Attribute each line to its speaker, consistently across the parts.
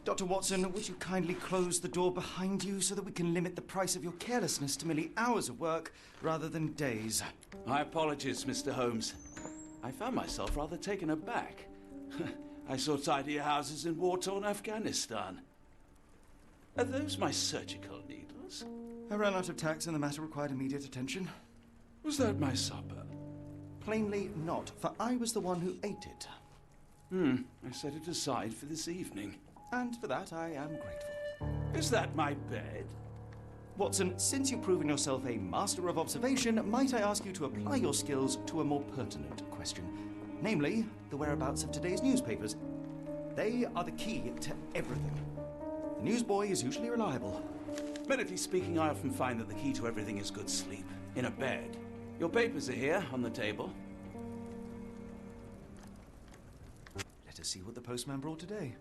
Speaker 1: Dr. Watson, would you kindly close the door behind you so that we can limit the price of your carelessness to merely hours of work rather than days?
Speaker 2: My apologies, Mr. Holmes. I found myself rather taken aback. I saw tidier houses in war-torn Afghanistan. Are those my surgical needles?
Speaker 1: I ran out of tacks and the matter required immediate attention.
Speaker 2: Was that my supper?
Speaker 1: Plainly not, for I was the one who ate it.
Speaker 2: I set it aside for this evening.
Speaker 1: And for that I am grateful.
Speaker 2: Is that my bed?
Speaker 1: Watson, since you've proven yourself a master of observation, might I ask you to apply your skills to a more pertinent question? Namely, the whereabouts of today's newspapers. They are the key to everything. The newsboy is usually reliable.
Speaker 2: Medically speaking, I often find that the key to everything is good sleep. In a bed. Your papers are here, on the table.
Speaker 1: Let us see what the postman brought today.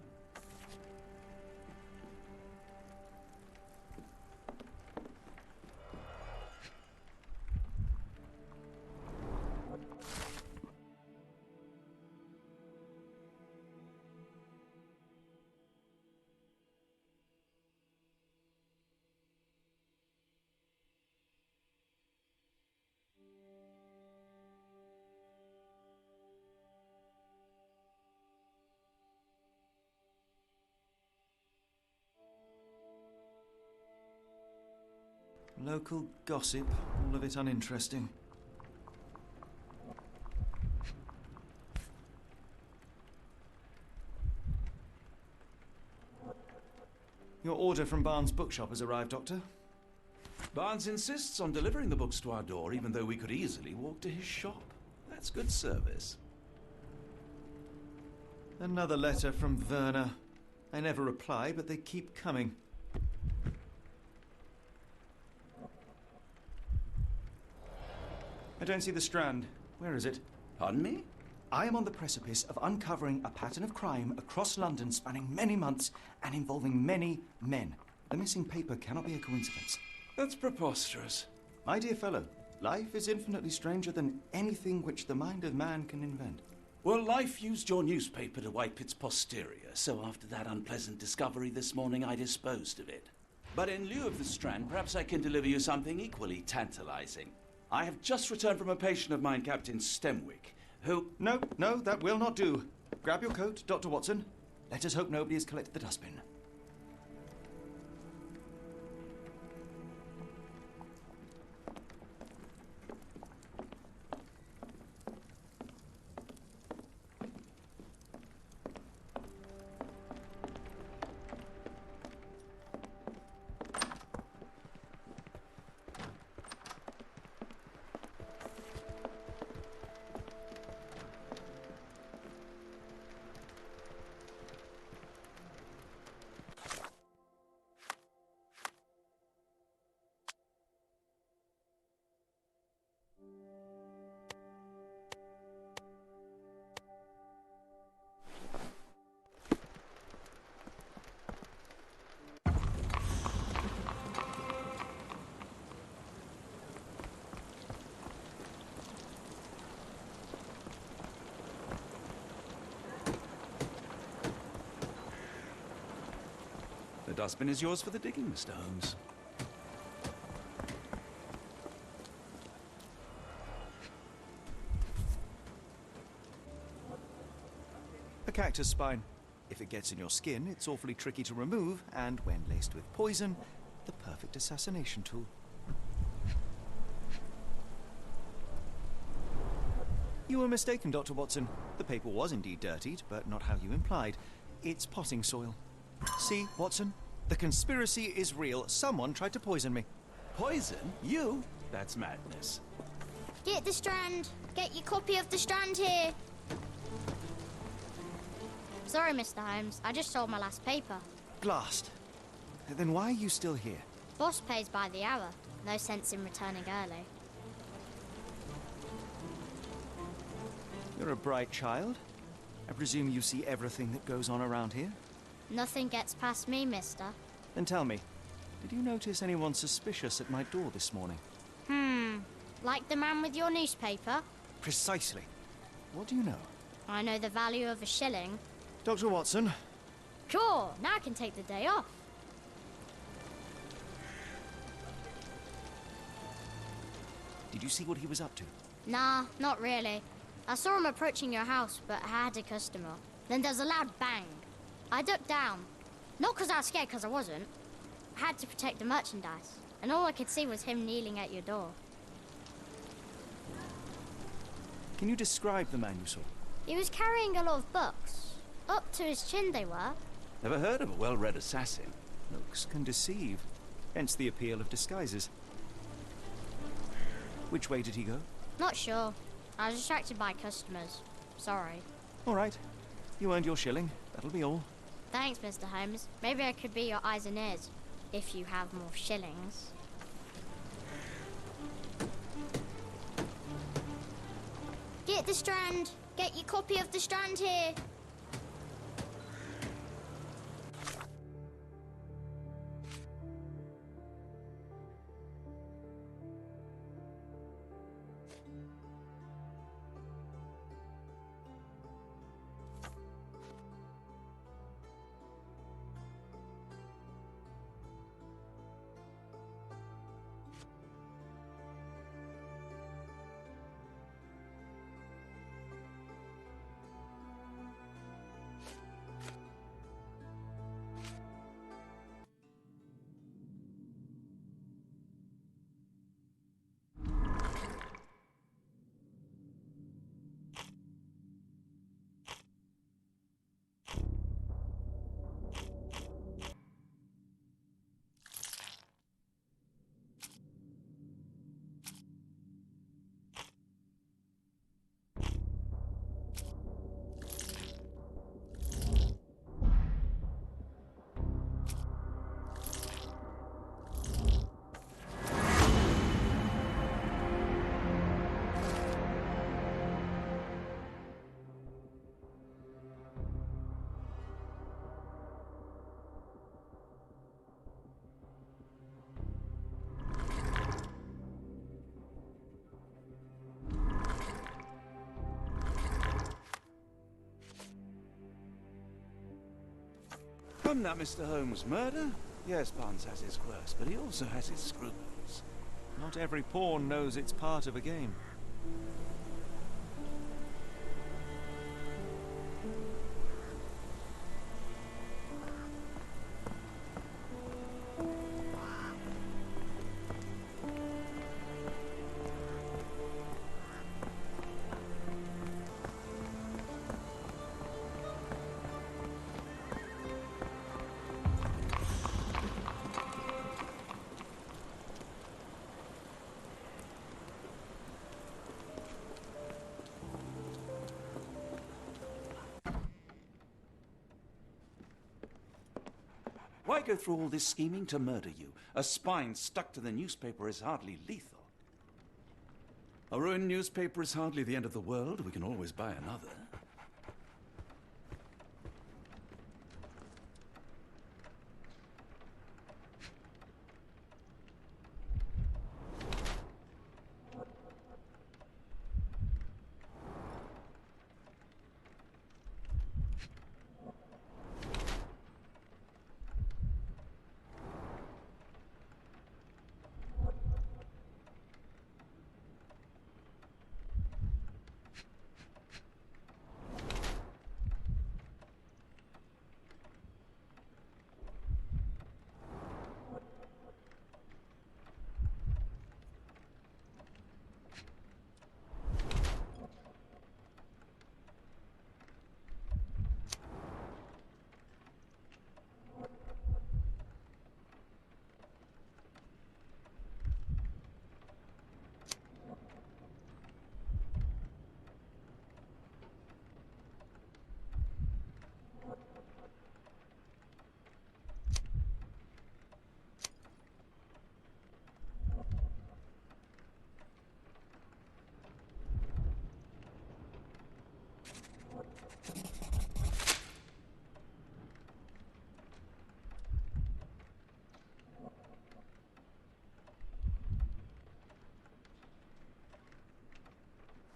Speaker 1: Local gossip, all of it uninteresting. Your order from Barnes' bookshop has arrived, Doctor.
Speaker 2: Barnes insists on delivering the books to our door, even though we could easily walk to his shop. That's good service.
Speaker 1: Another letter from Werner. I never reply, but they keep coming. I don't see the Strand. Where is it?
Speaker 2: Pardon me?
Speaker 1: I am on the precipice of uncovering a pattern of crime across London spanning many months and involving many men. The missing paper cannot be a coincidence.
Speaker 2: That's preposterous.
Speaker 1: My dear fellow, life is infinitely stranger than anything which the mind of man can invent.
Speaker 2: Well, life used your newspaper to wipe its posterior, so after that unpleasant discovery this morning, I disposed of it. But in lieu of the Strand, perhaps I can deliver you something equally tantalizing. I have just returned from a patient of mine, Captain Stemwick, who...
Speaker 1: No, that will not do. Grab your coat, Dr. Watson. Let us hope nobody has collected the dustbin.
Speaker 2: The dustbin is yours for the digging, Mr. Holmes.
Speaker 1: A cactus spine. If it gets in your skin, it's awfully tricky to remove, and when laced with poison, the perfect assassination tool. You were mistaken, Dr. Watson. The paper was indeed dirtied, but not how you implied. It's potting soil. See, Watson? The conspiracy is real. Someone tried to poison me.
Speaker 2: Poison? You? That's madness.
Speaker 3: Get the Strand. Get your copy of the Strand here. Sorry, Mr. Holmes. I just sold my last paper.
Speaker 1: Blast. Then why are you still here?
Speaker 3: Boss pays by the hour. No sense in returning early.
Speaker 1: You're a bright child. I presume you see everything that goes on around here?
Speaker 3: Nothing gets past me, mister.
Speaker 1: Then tell me, did you notice anyone suspicious at my door this morning?
Speaker 3: Like the man with your newspaper?
Speaker 1: Precisely. What do you know?
Speaker 3: I know the value of a shilling.
Speaker 1: Dr. Watson,
Speaker 3: Sure, now I can take the day off.
Speaker 1: Did you see what he was up to?
Speaker 3: Nah, not really. I saw him approaching your house, but I had a customer. Then there's a loud bang. I ducked down. Not because I was scared, because I wasn't. I had to protect the merchandise, and all I could see was him kneeling at your door.
Speaker 1: Can you describe the man you saw?
Speaker 3: He was carrying a lot of books. Up to his chin they were.
Speaker 2: Never heard of a well-read assassin.
Speaker 1: Looks can deceive. Hence the appeal of disguises. Which way did he go?
Speaker 3: Not sure. I was distracted by customers. Sorry.
Speaker 1: All right. You earned your shilling. That'll be all.
Speaker 3: Thanks, Mr. Holmes. Maybe I could be your eyes and ears, if you have more shillings. Get the Strand. Get your copy of the Strand here.
Speaker 2: From that, Mr. Holmes, murder? Yes, Barnes has his quirks, but he also has his scruples.
Speaker 1: Not every pawn knows it's part of a game.
Speaker 2: Why go through all this scheming to murder you? A spine stuck to the newspaper is hardly lethal. A ruined newspaper is hardly the end of the world. We can always buy another.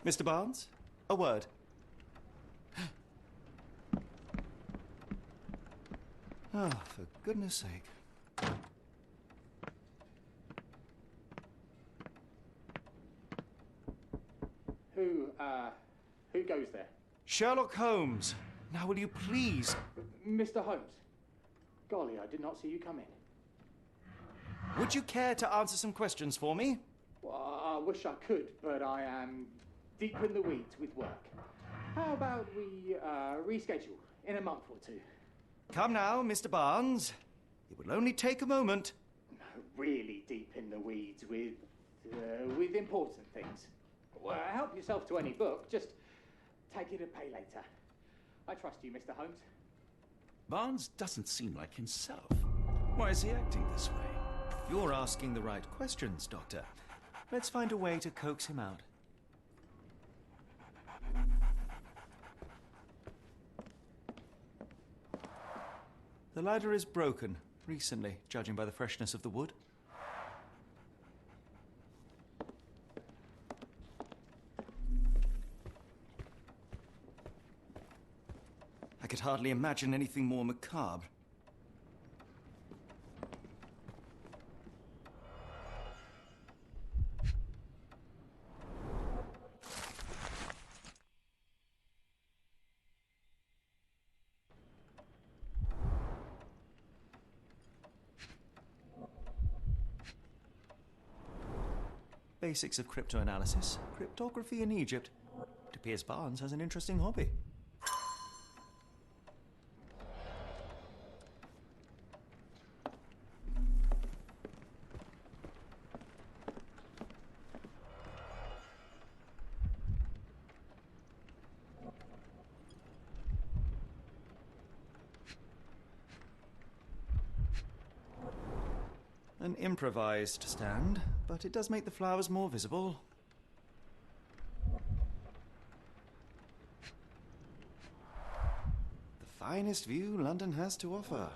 Speaker 1: Mr. Barnes, a word. Oh, for goodness sake.
Speaker 4: Who goes there?
Speaker 1: Sherlock Holmes. Now will you please...
Speaker 4: Mr. Holmes. Golly, I did not see you come in.
Speaker 1: Would you care to answer some questions for me?
Speaker 4: Well, I wish I could, but I am deep in the weeds with work. How about we reschedule in a month or two?
Speaker 1: Come now, Mr. Barnes. It will only take a moment.
Speaker 4: Really deep in the weeds with important things. Well, help yourself to any book. Just take it and pay later. I trust you, Mr. Holmes.
Speaker 2: Barnes doesn't seem like himself. Why is he acting this way?
Speaker 1: You're asking the right questions, Doctor. Let's find a way to coax him out. The ladder is broken, recently, judging by the freshness of the wood. I could hardly imagine anything more macabre. Basics of cryptoanalysis, cryptography in Egypt. It appears Barnes has an interesting hobby. An improvised stand, but it does make the flowers more visible. The finest view London has to offer.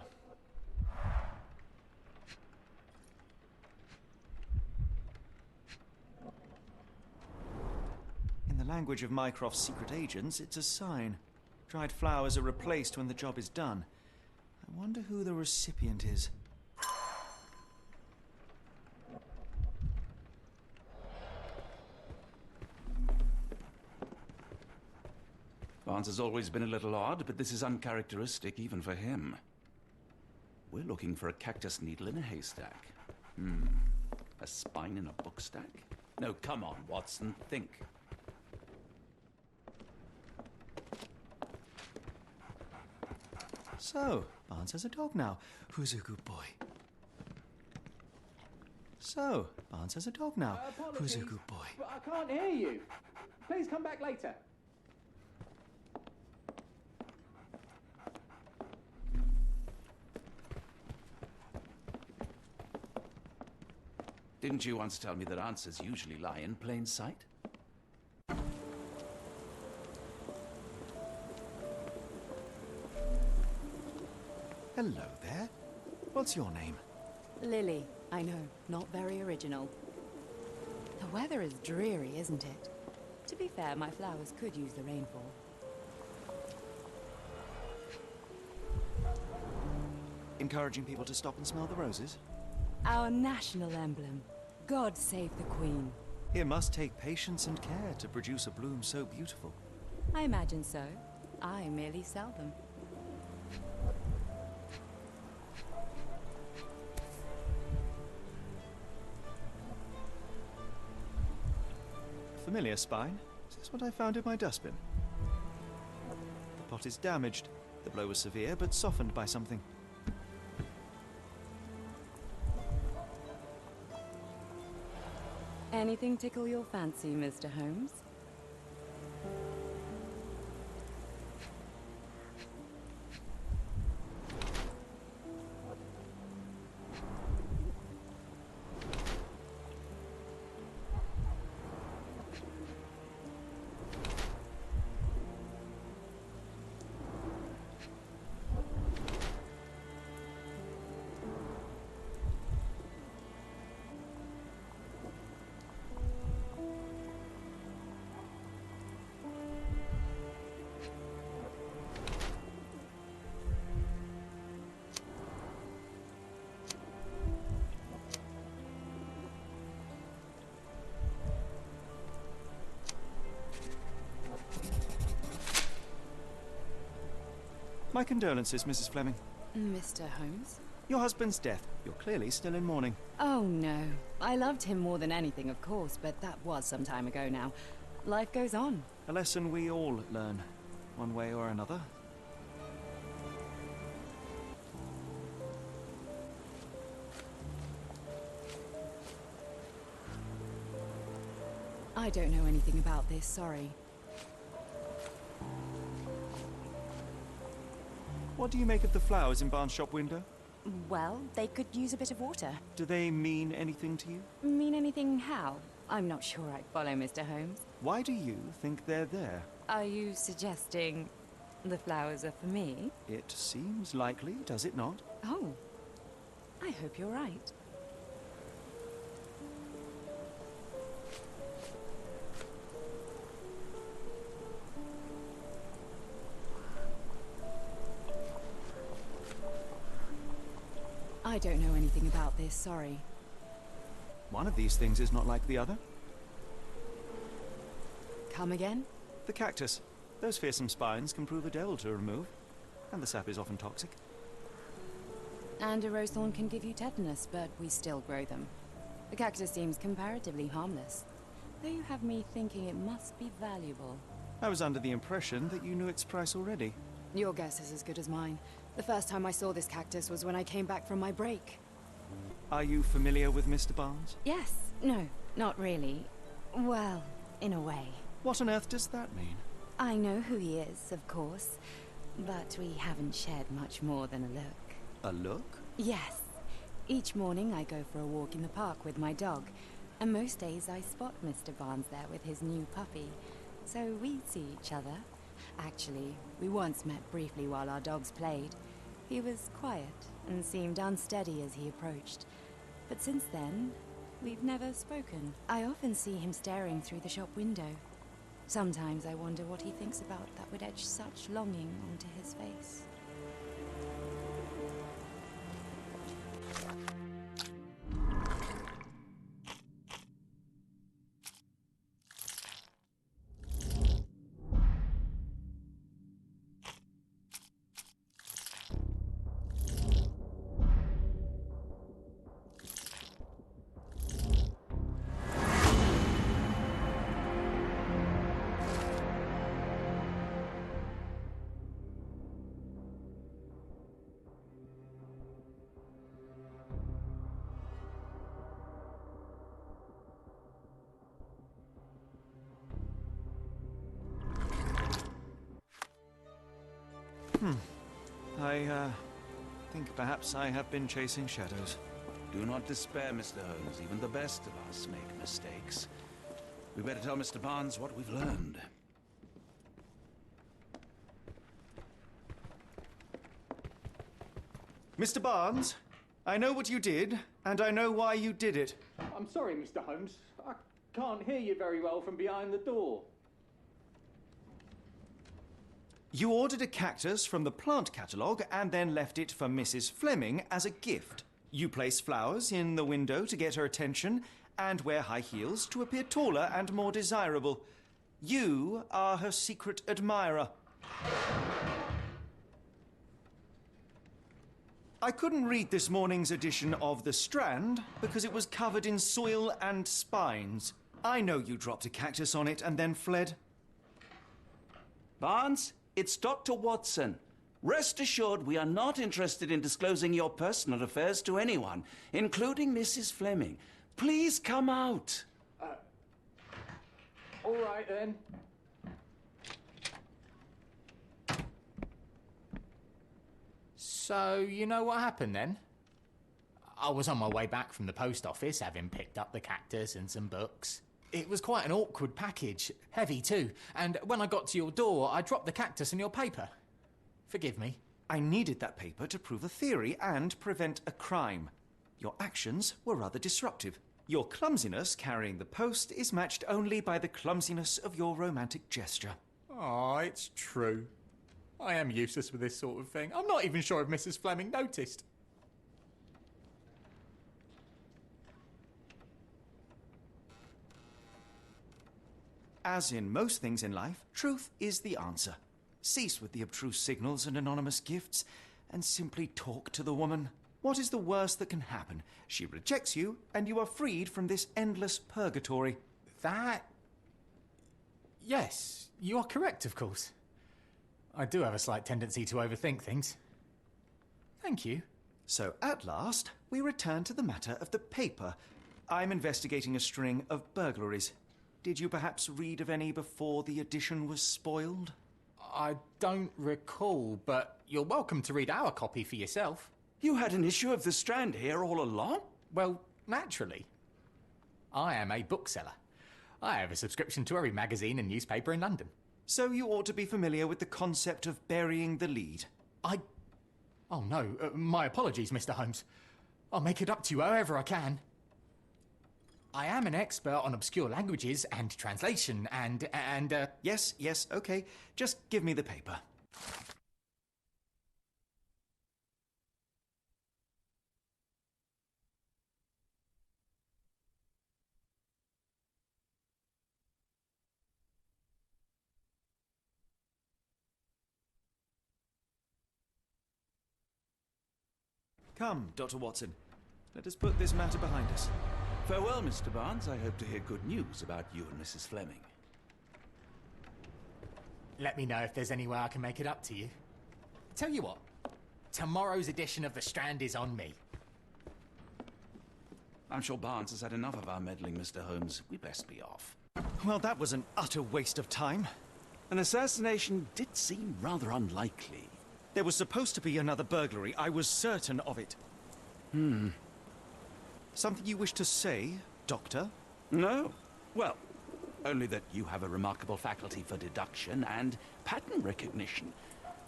Speaker 1: In the language of Mycroft's secret agents, it's a sign. Dried flowers are replaced when the job is done. I wonder who the recipient is.
Speaker 2: Barnes has always been a little odd, but this is uncharacteristic even for him. We're looking for a cactus needle in a haystack. A spine in a book stack? No, come on, Watson, think.
Speaker 1: So, Barnes has a dog now. Who's a good boy? So, Barnes has a dog now. Who's a good boy?
Speaker 4: But I can't hear you. Please come back later.
Speaker 2: Didn't you once tell me that answers usually lie in plain sight?
Speaker 1: Hello there. What's your name?
Speaker 5: Lily. I know, not very original. The weather is dreary, isn't it? To be fair, my flowers could use the rainfall.
Speaker 1: Encouraging people to stop and smell the roses?
Speaker 5: Our national emblem. God save the Queen.
Speaker 1: It must take patience and care to produce a bloom so beautiful.
Speaker 5: I imagine so. I merely sell them.
Speaker 1: Familiar spine? Is this what I found in my dustbin? The pot is damaged. The blow was severe, but softened by something.
Speaker 5: Anything tickle your fancy, Mr. Holmes?
Speaker 1: My condolences, Mrs. Fleming.
Speaker 5: Mr. Holmes?
Speaker 1: Your husband's death. You're clearly still in mourning.
Speaker 5: Oh, no. I loved him more than anything, of course, but that was some time ago now. Life goes on.
Speaker 1: A lesson we all learn, one way or another.
Speaker 5: I don't know anything about this, sorry.
Speaker 1: What do you make of the flowers in Barnes' shop window?
Speaker 5: Well, they could use a bit of water.
Speaker 1: Do they mean anything to you?
Speaker 5: Mean anything how? I'm not sure I follow, Mr. Holmes.
Speaker 1: Why do you think they're there?
Speaker 5: Are you suggesting the flowers are for me?
Speaker 1: It seems likely, does it not?
Speaker 5: Oh, I hope you're right. I don't know anything about this, sorry.
Speaker 1: One of these things is not like the other.
Speaker 5: Come again?
Speaker 1: The cactus. Those fearsome spines can prove a devil to remove, and the sap is often toxic.
Speaker 5: And a rose thorn can give you tetanus, but we still grow them. The cactus seems comparatively harmless, though you have me thinking it must be valuable.
Speaker 1: I was under the impression that you knew its price already.
Speaker 5: Your guess is as good as mine. The first time I saw this cactus was when I came back from my break.
Speaker 1: Are you familiar with Mr. Barnes?
Speaker 5: Yes. No, not really. Well, in a way.
Speaker 1: What on earth does that mean?
Speaker 5: I know who he is, of course, but we haven't shared much more than a look.
Speaker 1: A look?
Speaker 5: Yes. Each morning I go for a walk in the park with my dog, and most days I spot Mr. Barnes there with his new puppy, so we see each other. Actually, we once met briefly while our dogs played. He was quiet and seemed unsteady as he approached, but since then, we've never spoken. I often see him staring through the shop window. Sometimes I wonder what he thinks about that would etch such longing onto his face.
Speaker 1: I think perhaps I have been chasing shadows.
Speaker 2: Do not despair, Mr. Holmes. Even the best of us make mistakes. We better tell Mr. Barnes what we've learned.
Speaker 1: Mr. Barnes, I know what you did, and I know why you did it.
Speaker 4: I'm sorry, Mr. Holmes. I can't hear you very well from behind the door.
Speaker 1: You ordered a cactus from the plant catalogue and then left it for Mrs. Fleming as a gift. You place flowers in the window to get her attention and wear high heels to appear taller and more desirable. You are her secret admirer. I couldn't read this morning's edition of The Strand because it was covered in soil and spines. I know you dropped a cactus on it and then fled.
Speaker 2: Barnes, it's Dr. Watson. Rest assured we are not interested in disclosing your personal affairs to anyone, including Mrs. Fleming. Please come out.
Speaker 4: All right, then.
Speaker 6: So, you know what happened then? I was on my way back from the post office, having picked up the cactus and some books. It was quite an awkward package, heavy too, and when I got to your door, I dropped the cactus and your paper. Forgive me.
Speaker 1: I needed that paper to prove a theory and prevent a crime. Your actions were rather disruptive. Your clumsiness carrying the post is matched only by the clumsiness of your romantic gesture.
Speaker 6: Oh, it's true. I am useless with this sort of thing. I'm not even sure if Mrs. Fleming noticed.
Speaker 1: As in most things in life, truth is the answer. Cease with the abstruse signals and anonymous gifts, and simply talk to the woman. What is the worst that can happen? She rejects you, and you are freed from this endless purgatory.
Speaker 6: That... Yes, you are correct, of course. I do have a slight tendency to overthink things. Thank you.
Speaker 1: So, at last, we return to the matter of the paper. I'm investigating a string of burglaries. Did you perhaps read of any before the edition was spoiled?
Speaker 6: I don't recall, but you're welcome to read our copy for yourself.
Speaker 2: You had an issue of The Strand here all along?
Speaker 6: Well, naturally. I am a bookseller. I have a subscription to every magazine and newspaper in London.
Speaker 1: So you ought to be familiar with the concept of burying the lead.
Speaker 6: Oh no, my apologies, Mr. Holmes. I'll make it up to you however I can. I am an expert on obscure languages and translation and
Speaker 1: Yes, okay. Just give me the paper. Come, Dr. Watson. Let us put this matter behind us.
Speaker 2: Farewell, Mr. Barnes. I hope to hear good news about you and Mrs. Fleming.
Speaker 6: Let me know if there's any way I can make it up to you. Tell you what, tomorrow's edition of The Strand is on me.
Speaker 2: I'm sure Barnes has had enough of our meddling, Mr. Holmes. We best be off.
Speaker 1: Well, that was an utter waste of time.
Speaker 2: An assassination did seem rather unlikely.
Speaker 1: There was supposed to be another burglary. I was certain of it. Something you wish to say, Doctor?
Speaker 2: No. Well, only that you have a remarkable faculty for deduction and pattern recognition.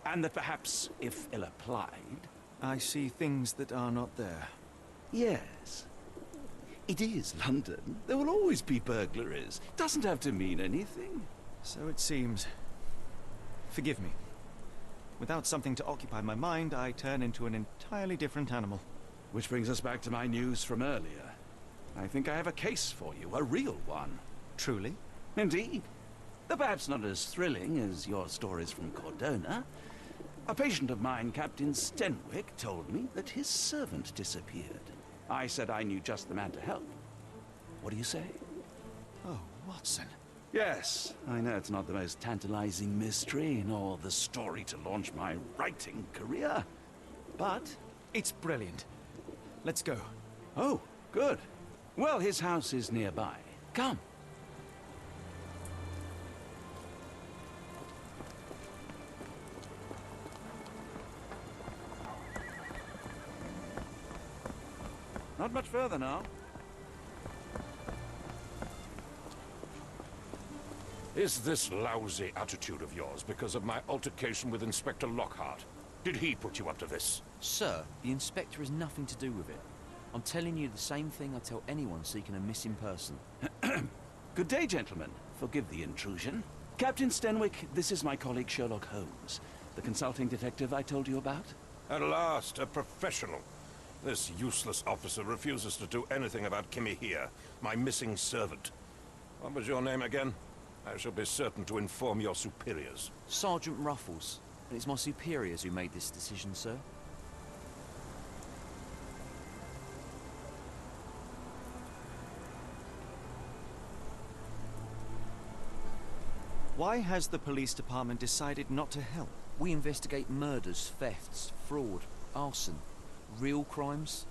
Speaker 2: And that perhaps, if ill-applied...
Speaker 1: I see things that are not there.
Speaker 2: Yes. It is London. There will always be burglaries. Doesn't have to mean anything.
Speaker 1: So it seems. Forgive me. Without something to occupy my mind, I turn into an entirely different animal.
Speaker 2: Which brings us back to my news from earlier. I think I have a case for you, a real one.
Speaker 1: Truly?
Speaker 2: Indeed. Though perhaps not as thrilling as your stories from Cordona. A patient of mine, Captain Stenwick, told me that his servant disappeared. I said I knew just the man to help. What do you say?
Speaker 1: Oh, Watson.
Speaker 2: Yes, I know it's not the most tantalizing mystery, nor the story to launch my writing career. But
Speaker 1: it's brilliant. Let's go.
Speaker 2: Oh, good. Well, his house is nearby. Come. Not much further now.
Speaker 7: Is this lousy attitude of yours because of my altercation with Inspector Lockhart? Did he put you up to this?
Speaker 8: Sir, the inspector has nothing to do with it. I'm telling you the same thing I tell anyone seeking a missing person.
Speaker 2: Good day, gentlemen. Forgive the intrusion. Captain Stenwick, this is my colleague Sherlock Holmes, the consulting detective I told you about.
Speaker 7: At last, a professional. This useless officer refuses to do anything about Kimmy here, my missing servant. What was your name again? I shall be certain to inform your superiors.
Speaker 8: Sergeant Ruffles. And it's my superiors who made this decision, sir.
Speaker 1: Why has the police department decided not to help?
Speaker 8: We investigate murders, thefts, fraud, arson, real crimes.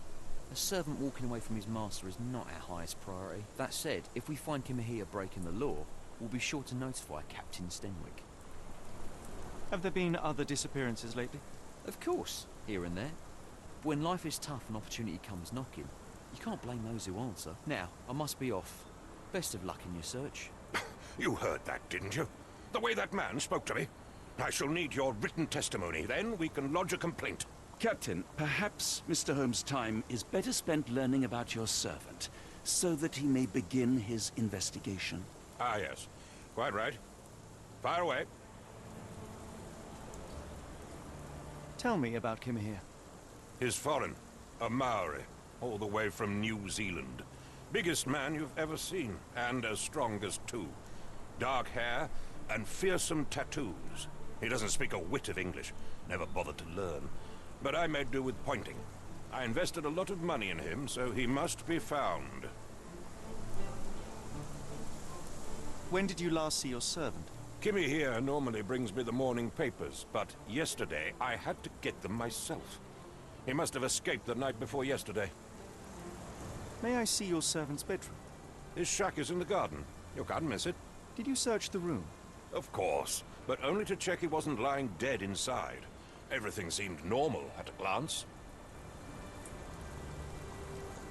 Speaker 8: A servant walking away from his master is not our highest priority. That said, if we find Kimahia breaking the law, we'll be sure to notify Captain Stenwick.
Speaker 1: Have there been other disappearances lately?
Speaker 8: Of course, here and there. But when life is tough and opportunity comes knocking, you can't blame those who answer. Now, I must be off. Best of luck in your search.
Speaker 7: You heard that, didn't you? The way that man spoke to me. I shall need your written testimony. Then we can lodge a complaint.
Speaker 2: Captain, perhaps Mr. Holmes' time is better spent learning about your servant, so that he may begin his investigation.
Speaker 7: Ah, yes. Quite right. Fire away.
Speaker 1: Tell me about Kimahia.
Speaker 7: He's foreign. A Maori. All the way from New Zealand. Biggest man you've ever seen. And as strong as two. Dark hair and fearsome tattoos. He doesn't speak a whit of English. Never bothered to learn. But I made do with pointing. I invested a lot of money in him, so he must be found.
Speaker 1: When did you last see your servant?
Speaker 7: Kimmy here normally brings me the morning papers, but yesterday I had to get them myself. He must have escaped the night before yesterday.
Speaker 1: May I see your servant's bedroom?
Speaker 7: His shack is in the garden. You can't miss it.
Speaker 1: Did you search the room?
Speaker 7: Of course, but only to check he wasn't lying dead inside. Everything seemed normal at a glance.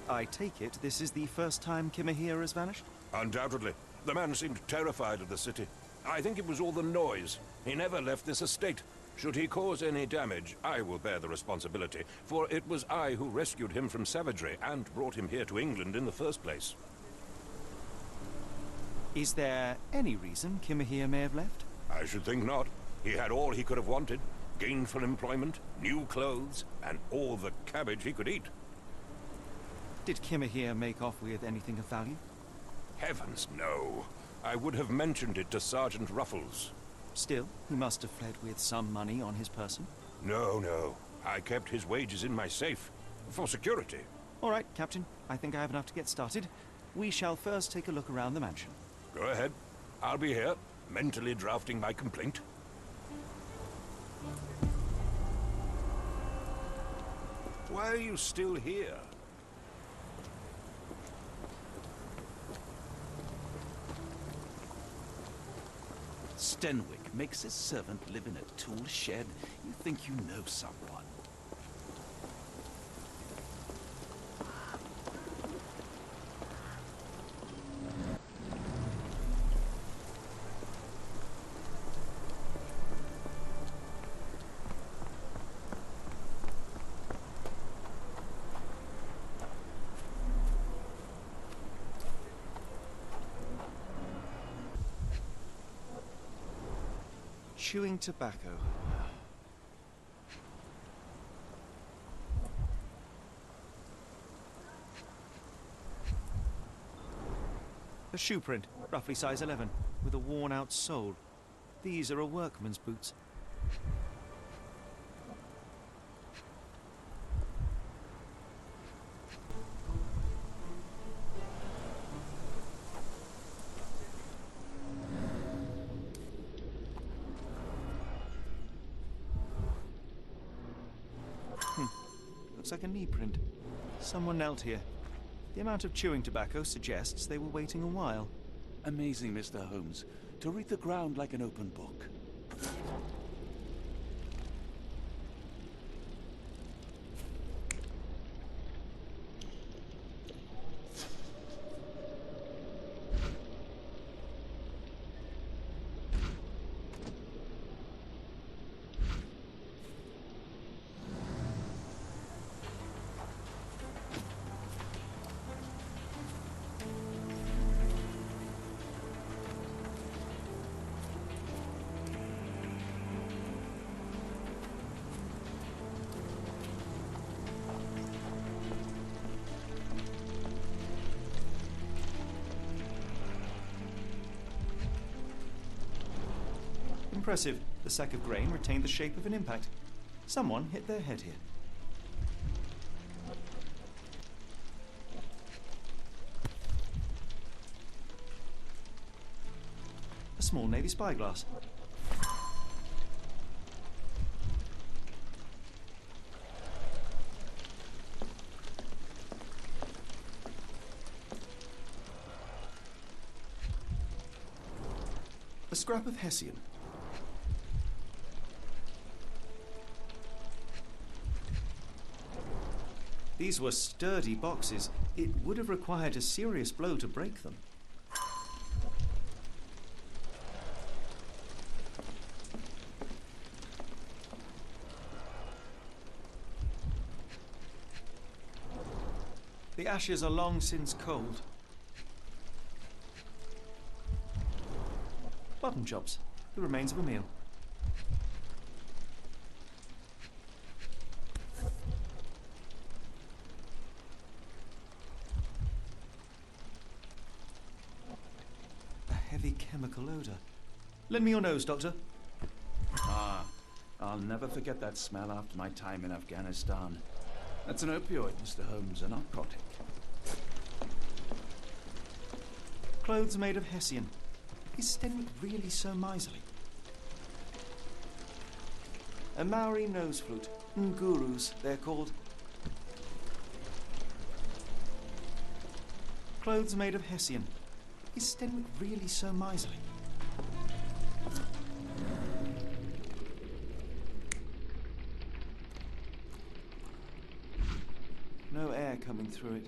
Speaker 1: I take it this is the first time Kimahir has vanished?
Speaker 7: Undoubtedly. The man seemed terrified of the city. I think it was all the noise. He never left this estate. Should he cause any damage, I will bear the responsibility, for it was I who rescued him from savagery and brought him here to England in the first place.
Speaker 1: Is there any reason Kimahir may have left?
Speaker 7: I should think not. He had all he could have wanted. Gainful employment, new clothes, and all the cabbage he could eat.
Speaker 1: Did Kimahir make off with anything of value?
Speaker 7: Heavens, no. I would have mentioned it to Sergeant Ruffles.
Speaker 1: Still, he must have fled with some money on his person.
Speaker 7: No. I kept his wages in my safe. For security.
Speaker 1: All right, Captain. I think I have enough to get started. We shall first take a look around the mansion.
Speaker 7: Go ahead. I'll be here, mentally drafting my complaint. Why are you still here?
Speaker 2: Stenwick makes his servant live in a tool shed. You think you know someone.
Speaker 1: Chewing tobacco. A shoe print, roughly size 11, with a worn-out sole. These are a workman's boots. Looks like a knee print. Someone knelt here. The amount of chewing tobacco suggests they were waiting a while.
Speaker 2: Amazing, Mr. Holmes. To read the ground like an open book.
Speaker 1: Impressive. The sack of grain retained the shape of an impact. Someone hit their head here. A small navy spyglass. A scrap of Hessian. These were sturdy boxes. It would have required a serious blow to break them. The ashes are long since cold. Button chops, the remains of a meal. A heavy chemical odor. Lend me your nose, Doctor.
Speaker 2: Ah, I'll never forget that smell after my time in Afghanistan. That's an opioid, Mr. Holmes, a narcotic.
Speaker 1: Clothes made of Hessian. Is Stenwick really so miserly? A Maori nose flute. Ngurus, they're called. Clothes made of Hessian. Is Stenwick really so miserly? No air coming through it.